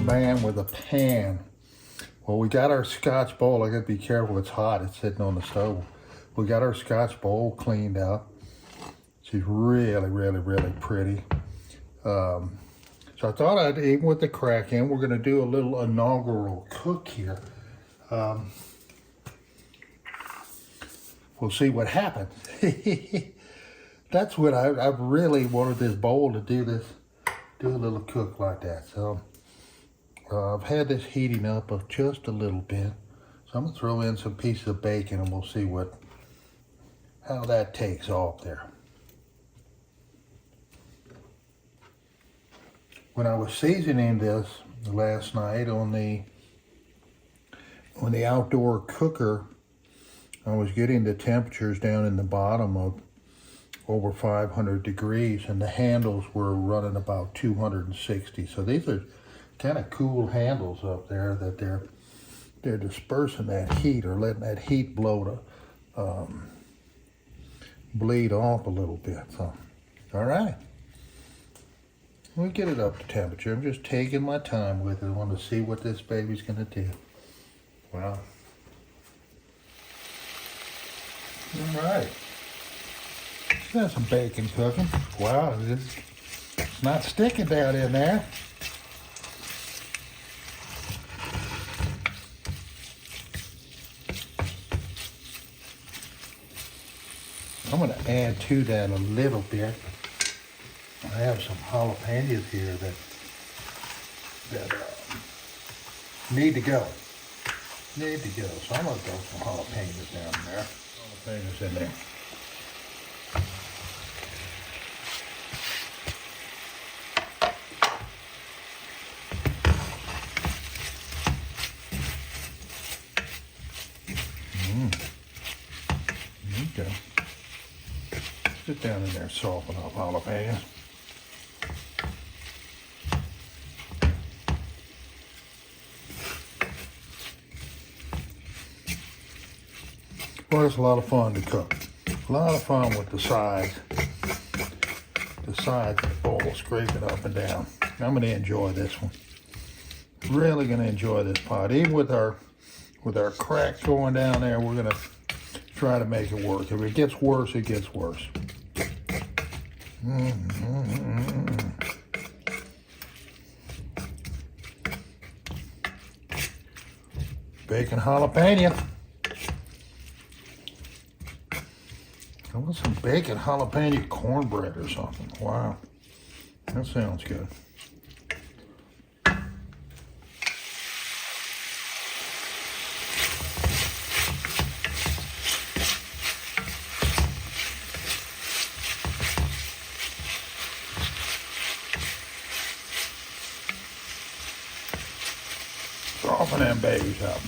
man with a pan. Well, we got our Scotch bowl. I gotta be careful, it's hot, it's sitting on the stove. We got our Scotch bowl cleaned out. She's really, really, really pretty. So I thought I'd, even with the crack in, we're gonna do a little inaugural cook here. We'll see what happens. That's what I've really wanted this bowl to do this, do a little cook like that. So I've had this heating up of just a little bit. So I'm gonna throw in some pieces of bacon and we'll see how that takes off there. When I was seasoning this last night on the outdoor cooker, I was getting the temperatures down in the bottom of over 500 degrees, and the handles were running about 260. So these are kind of cool handles up there that they're dispersing that heat or letting that heat blow to bleed off a little bit. So, all right. We'll get it up to temperature. I'm just taking my time with it. I want to see what this baby's gonna do. Wow. All right. There's some bacon cooking. Wow, it's not sticking down in there. I'm going to add to that a little bit. I have some jalapenos here that need to go. So I'm going to throw some jalapenos down there. Jalapenos in there. Okay. Sit down in there, soften up jalapenos. Well, it's a lot of fun to cook. A lot of fun with the sides. The sides of the bowl scraping up and down. I'm going to enjoy this one. Really going to enjoy this pot. Even with our cracks going down there, we're going to try to make it work. If it gets worse, it gets worse. Bacon jalapeno. I want some bacon jalapeno cornbread or something. Wow, that sounds good. Soften them babies up.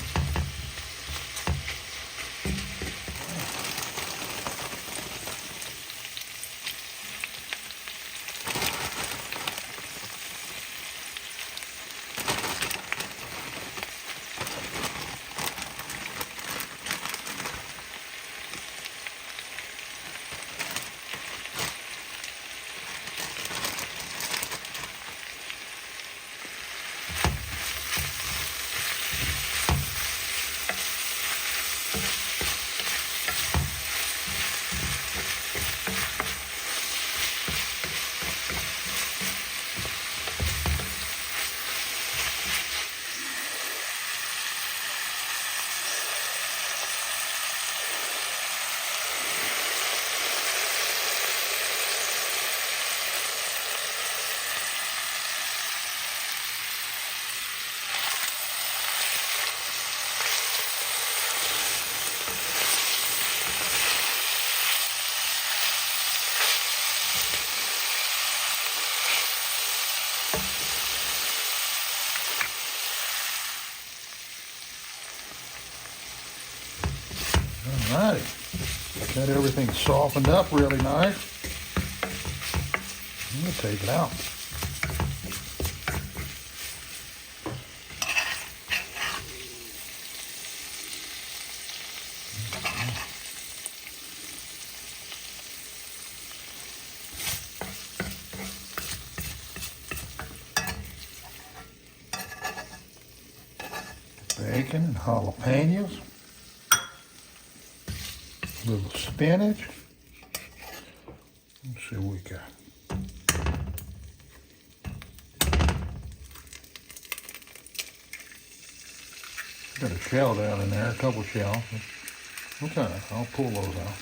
Alrighty, got everything softened up really nice. I'm gonna take it out. bacon and jalapenos. A little spinach. Let's see what we got. Got a shell down in there, a couple shells. Okay, I'll pull those out.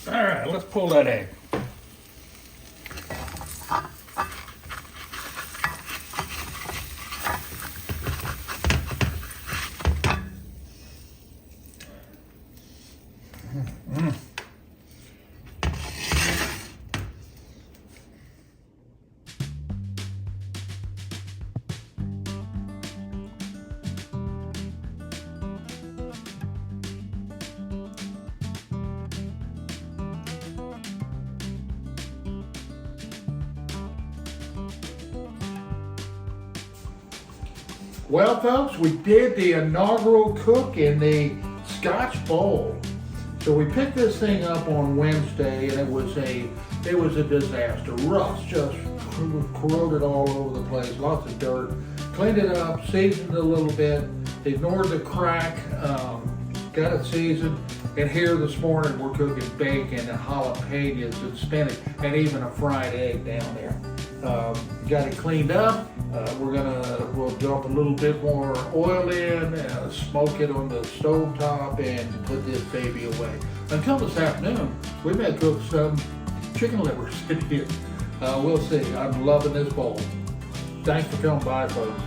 All right, let's pull that egg. Well, folks, we did the inaugural cook in the Scotch bowl. So we picked this thing up on Wednesday, and it was a disaster. Rust just corroded all over the place, lots of dirt. Cleaned it up, seasoned it a little bit, ignored the crack, got it seasoned. And here this morning we're cooking bacon and jalapenos and spinach and even a fried egg down there. Got it cleaned up. We'll dump a little bit more oil in, smoke it on the stove top, and put this baby away. Until this afternoon, we may cook some chicken livers in here. We'll see. I'm loving this bowl. Thanks for coming by, folks.